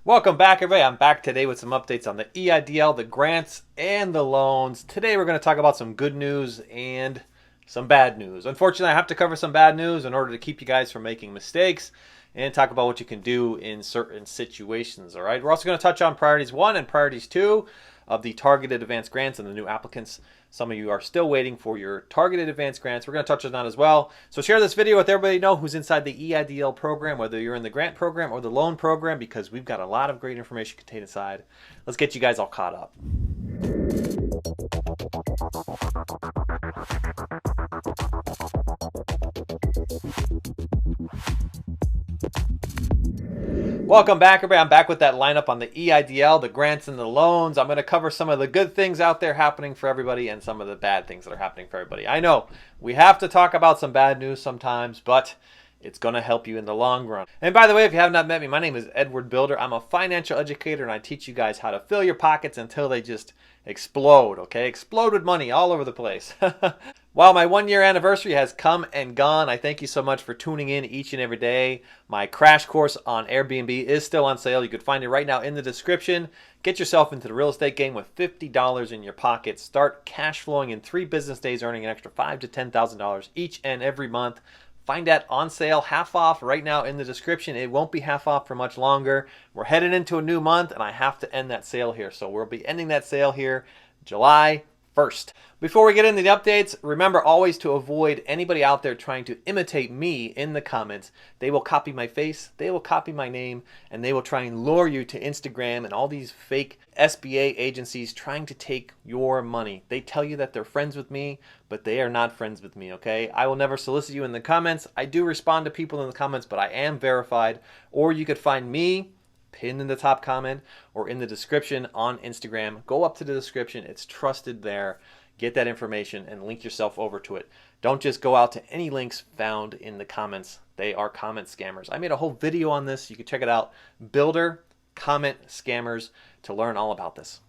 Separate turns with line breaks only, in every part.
Welcome back, everybody. I'm back today with some updates on the EIDL, the grants, and the loans. Today we're going to talk about some good news and some bad news. Unfortunately, I have to cover some bad news in order to keep you guys from making mistakes and talk about what you can do in certain situations. All right. We're also going to touch on priorities 1 and priorities 2 of the targeted advanced grants and the new applicants. Some of you are still waiting for your targeted advanced grants. We're going to touch on that as well. So share this video with everybody you know who's inside the EIDL program, whether you're in the grant program or the loan program, because we've got a lot of great information contained inside. Let's get you guys all caught up. Welcome back, everybody. I'm back with that lineup on the EIDL, the grants and the loans. I'm going to cover some of the good things out there happening for everybody and some of the bad things that are happening for everybody. I know we have to talk about some bad news sometimes, but it's going to help you in the long run. And by the way, if you have not met me, my name is Edward Bilder. I'm a financial educator, and I teach you guys how to fill your pockets until they just explode, okay? Explode with money all over the place. While my 1-year anniversary has come and gone, I thank you so much for tuning in each and every day. My crash course on Airbnb is still on sale. You can find it right now in the description. Get yourself into the real estate game with $50 in your pocket. Start cash flowing in 3 business days, earning an extra $5,000 to $10,000 each and every month. Find that on sale, half off right now in the description. It won't be half off for much longer. We're headed into a new month, and I have to end that sale here. So we'll be ending that sale here July 1st. Before we get into the updates, remember always to avoid anybody out there trying to imitate me in the comments. They will copy my face, they will copy my name, and they will try and lure you to Instagram and all these fake SBA agencies trying to take your money. They tell you that they're friends with me, but they are not friends with me, okay? I will never solicit you in the comments. I do respond to people in the comments, but I am verified. Or you could find me pinned in the top comment or in the description on Instagram. Go up to the description. It's trusted there. Get that information and link yourself over to it. Don't just go out to any links found in the comments. They are comment scammers. I made a whole video on this. You can check it out. Bilder, comment scammers, to learn all about this.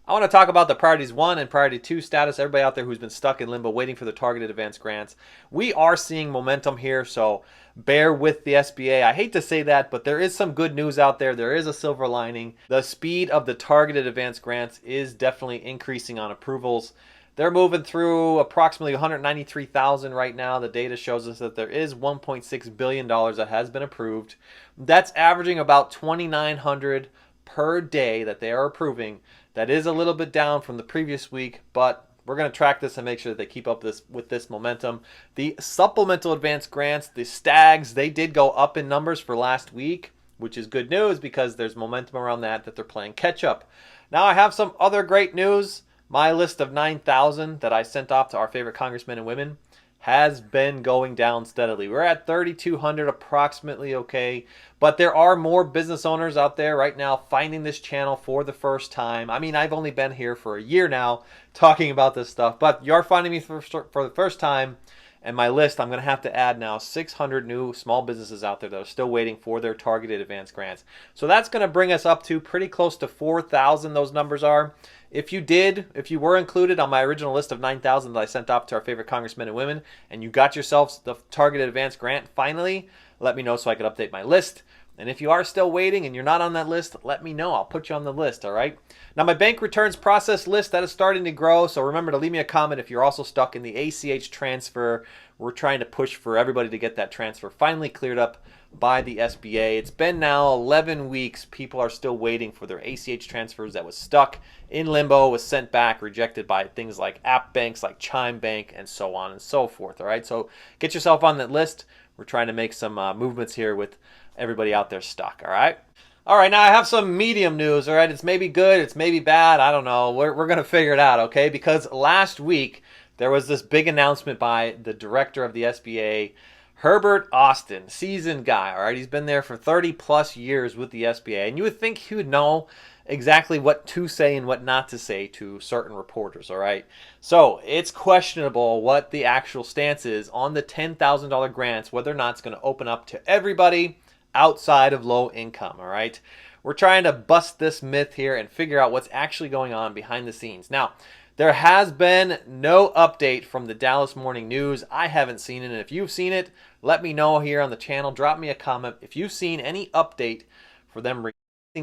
I want to talk about the priorities 1 and priority 2 status. Everybody out there who's been stuck in limbo waiting for the targeted advanced grants. We are seeing momentum here, so bear with the SBA. I hate to say that, but there is some good news out there. There is a silver lining. The speed of the targeted advanced grants is definitely increasing on approvals. They're moving through approximately 193,000 right now. The data shows us that there is $1.6 billion that has been approved. That's averaging about 2,900 per day that they are approving. That is a little bit down from the previous week, but we're going to track this and make sure that they keep up with this momentum. The supplemental advanced grants, the STAGs, they did go up in numbers for last week, which is good news because there's momentum around that they're playing catch up. Now I have some other great news. My list of 9,000 that I sent off to our favorite congressmen and women has been going down steadily. We're at 3,200 approximately, okay? But there are more business owners out there right now finding this channel for the first time. I mean, I've only been here for a year now talking about this stuff, but you're finding me for the first time. And my list, I'm going to have to add now 600 new small businesses out there that are still waiting for their targeted advanced grants. So that's going to bring us up to pretty close to 4,000, those numbers are. If you were included on my original list of 9,000 that I sent off to our favorite congressmen and women, and you got yourselves the targeted advanced grant finally, let me know so I could update my list. And if you are still waiting and you're not on that list, let me know. I'll put you on the list, all right? Now, my bank returns process list, that is starting to grow. So remember to leave me a comment if you're also stuck in the ACH transfer. We're trying to push for everybody to get that transfer finally cleared up by the SBA. It's been now 11 weeks. People are still waiting for their ACH transfers that was stuck in limbo, was sent back, rejected by things like app banks like Chime Bank, and so on and so forth, all right? So get yourself on that list. We're trying to make some movements here with everybody out there stuck, all right? All right, now I have some medium news, all right? It's maybe good, it's maybe bad, I don't know. We're going to figure it out, okay? Because last week, there was this big announcement by the director of the SBA, Herbert Austin, seasoned guy, all right? He's been there for 30 plus years with the SBA, and you would think he would know exactly what to say and what not to say to certain reporters, all right? So it's questionable what the actual stance is on the $10,000 grants, whether or not it's going to open up to everybody outside of low income, all right? We're trying to bust this myth here and figure out what's actually going on behind the scenes. Now, there has been no update from the Dallas Morning News. I haven't seen it, and if you've seen it, let me know here on the channel. Drop me a comment if you've seen any update for them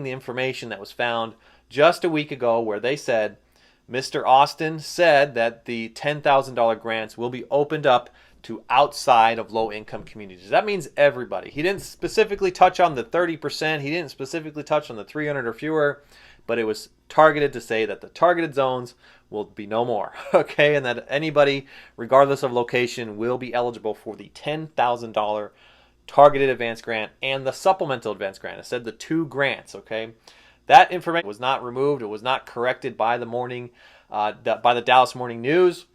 the information that was found just a week ago where they said Mr. Austin said that the $10,000 grants will be opened up to outside of low-income communities. That means everybody. He didn't specifically touch on the 30%. He didn't specifically touch on the 300 or fewer, but it was targeted to say that the targeted zones will be no more, okay? And that anybody, regardless of location, will be eligible for the $10,000 targeted advance grant and the supplemental advance grant. It said the two grants, okay? That information was not removed. It was not corrected by the Dallas Morning News.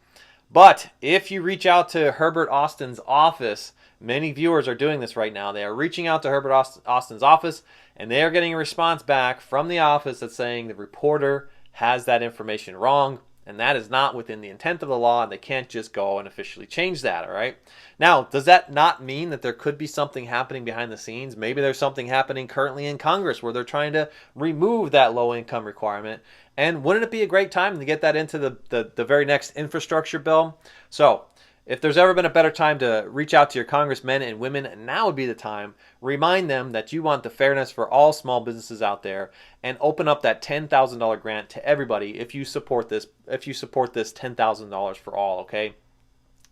But if you reach out to Herbert Austin's office, many viewers are doing this right now. They are reaching out to Herbert Austin's office, and they are getting a response back from the office that's saying the reporter has that information wrong, and that is not within the intent of the law, and they can't just go and officially change that, all right? Now, does that not mean that there could be something happening behind the scenes? Maybe there's something happening currently in Congress where they're trying to remove that low-income requirement. And wouldn't it be a great time to get that into the very next infrastructure bill? So if there's ever been a better time to reach out to your congressmen and women, now would be the time. Remind them that you want the fairness for all small businesses out there, and open up that $10,000 grant to everybody if you support this. If you support this $10,000 for all, okay?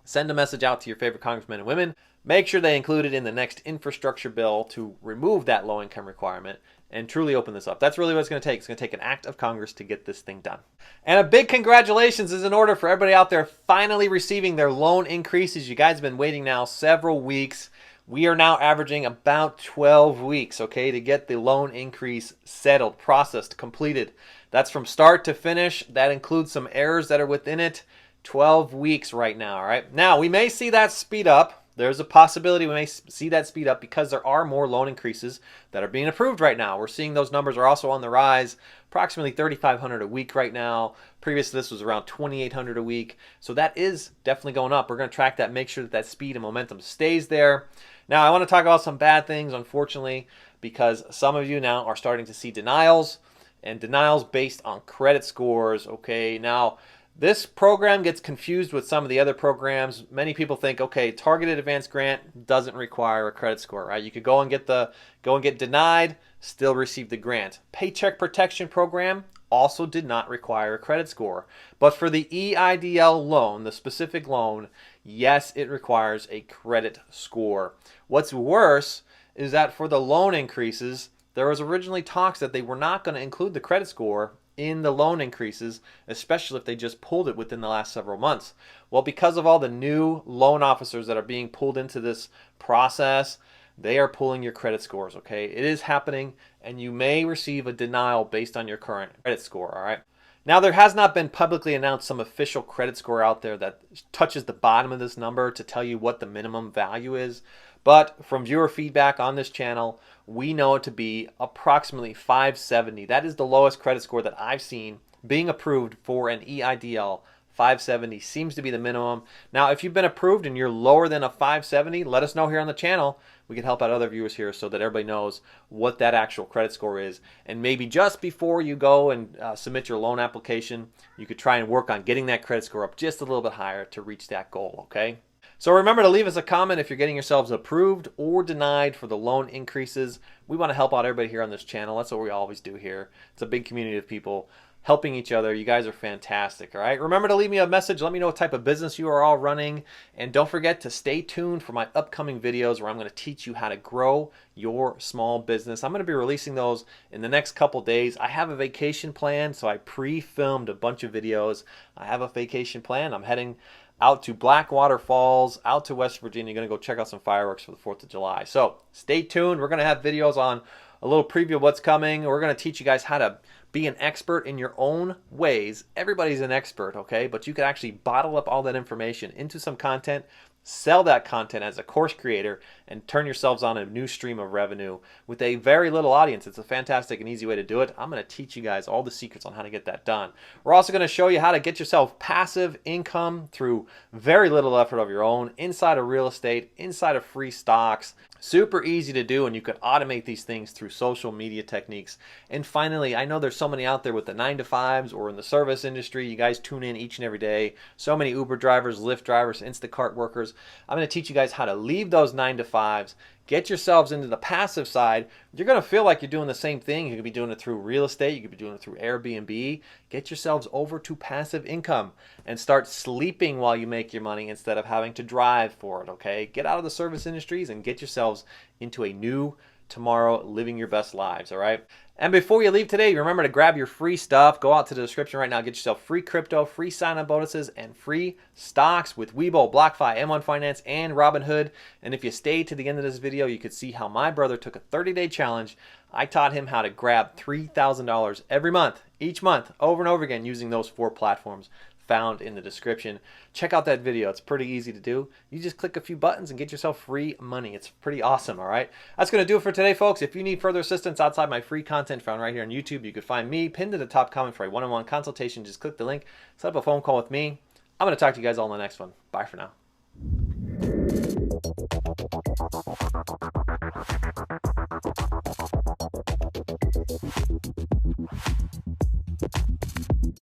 Send a message out to your favorite congressmen and women. Make sure they include it in the next infrastructure bill to remove that low-income requirement and truly open this up. That's really what it's going to take. It's going to take an act of Congress to get this thing done. And a big congratulations is in order for everybody out there finally receiving their loan increases. You guys have been waiting now several weeks. We are now averaging about 12 weeks, okay, to get the loan increase settled, processed, completed. That's from start to finish. That includes some errors that are within it. 12 weeks right now, all right? Now, we may see that speed up. There's a possibility we may see that speed up because there are more loan increases that are being approved right now. We're seeing those numbers are also on the rise, approximately 3,500 a week right now. Previous to this was around 2,800 a week. So that is definitely going up. We're going to track that, make sure that that speed and momentum stays there. Now, I want to talk about some bad things, unfortunately, because some of you now are starting to see denials, and denials based on credit scores, okay? Now, this program gets confused with some of the other programs. Many people think, okay, targeted advance grant doesn't require a credit score, right? You could go and get denied, still receive the grant. Paycheck Protection Program also did not require a credit score. But for the EIDL loan, the specific loan, yes, it requires a credit score. What's worse is that for the loan increases, there was originally talks that they were not going to include the credit score in the loan increases, especially if they just pulled it within the last several months. Well, because of all the new loan officers that are being pulled into this process, they are pulling your credit scores, okay? It is happening, and you may receive a denial based on your current credit score, all right? Now, there has not been publicly announced some official credit score out there that touches the bottom of this number to tell you what the minimum value is. But from viewer feedback on this channel, we know it to be approximately 570. That is the lowest credit score that I've seen being approved for an EIDL. 570 seems to be the minimum. Now, if you've been approved and you're lower than a 570, let us know here on the channel. We can help out other viewers here so that everybody knows what that actual credit score is. And maybe just before you go and submit your loan application, you could try and work on getting that credit score up just a little bit higher to reach that goal, okay? So remember to leave us a comment if you're getting yourselves approved or denied for the loan increases. We want to help out everybody here on this channel. That's what we always do here. It's a big community of people helping each other. You guys are fantastic, all right? Remember to leave me a message. Let me know what type of business you are all running. And don't forget to stay tuned for my upcoming videos where I'm going to teach you how to grow your small business. I'm going to be releasing those in the next couple days. I have a vacation plan, so I pre-filmed a bunch of videos. I have a vacation plan. I'm heading out to Blackwater Falls, out to West Virginia. Going to go check out some fireworks for the 4th of July. So stay tuned. We're going to have videos on a little preview of what's coming. We're going to teach you guys how to be an expert in your own ways. Everybody's an expert, okay? But you can actually bottle up all that information into some content, sell that content as a course creator, and turn yourselves on a new stream of revenue with a very little audience. It's a fantastic and easy way to do it. I'm going to teach you guys all the secrets on how to get that done. We're also going to show you how to get yourself passive income through very little effort of your own, inside of real estate, inside of free stocks. Super easy to do, and you can automate these things through social media techniques. And finally, I know there's so many out there with the 9-to-5s or in the service industry. You guys tune in each and every day. So many Uber drivers, Lyft drivers, Instacart workers. I'm going to teach you guys how to leave those 9-to-5s, get yourselves into the passive side. You're going to feel like you're doing the same thing. You could be doing it through real estate. You could be doing it through Airbnb. Get yourselves over to passive income and start sleeping while you make your money instead of having to drive for it, okay? Get out of the service industries and get yourselves into a new tomorrow, living your best lives, all right? And before you leave today, remember to grab your free stuff. Go out to the description right now. Get yourself free crypto, free sign-up bonuses, and free stocks with Webull, BlockFi, M1 Finance, and Robinhood. And if you stayed to the end of this video, you could see how my brother took a 30-day challenge. I taught him how to grab $3,000 every month, each month, over and over again, using those 4 platforms found in the description. Check out that video. It's pretty easy to do. You just click a few buttons and get yourself free money. It's pretty awesome, all right? That's going to do it for today, folks. If you need further assistance outside my free content found right here on YouTube, you can find me pinned to the top comment for a one-on-one consultation. Just click the link, set up a phone call with me. I'm going to talk to you guys all in the next one. Bye for now.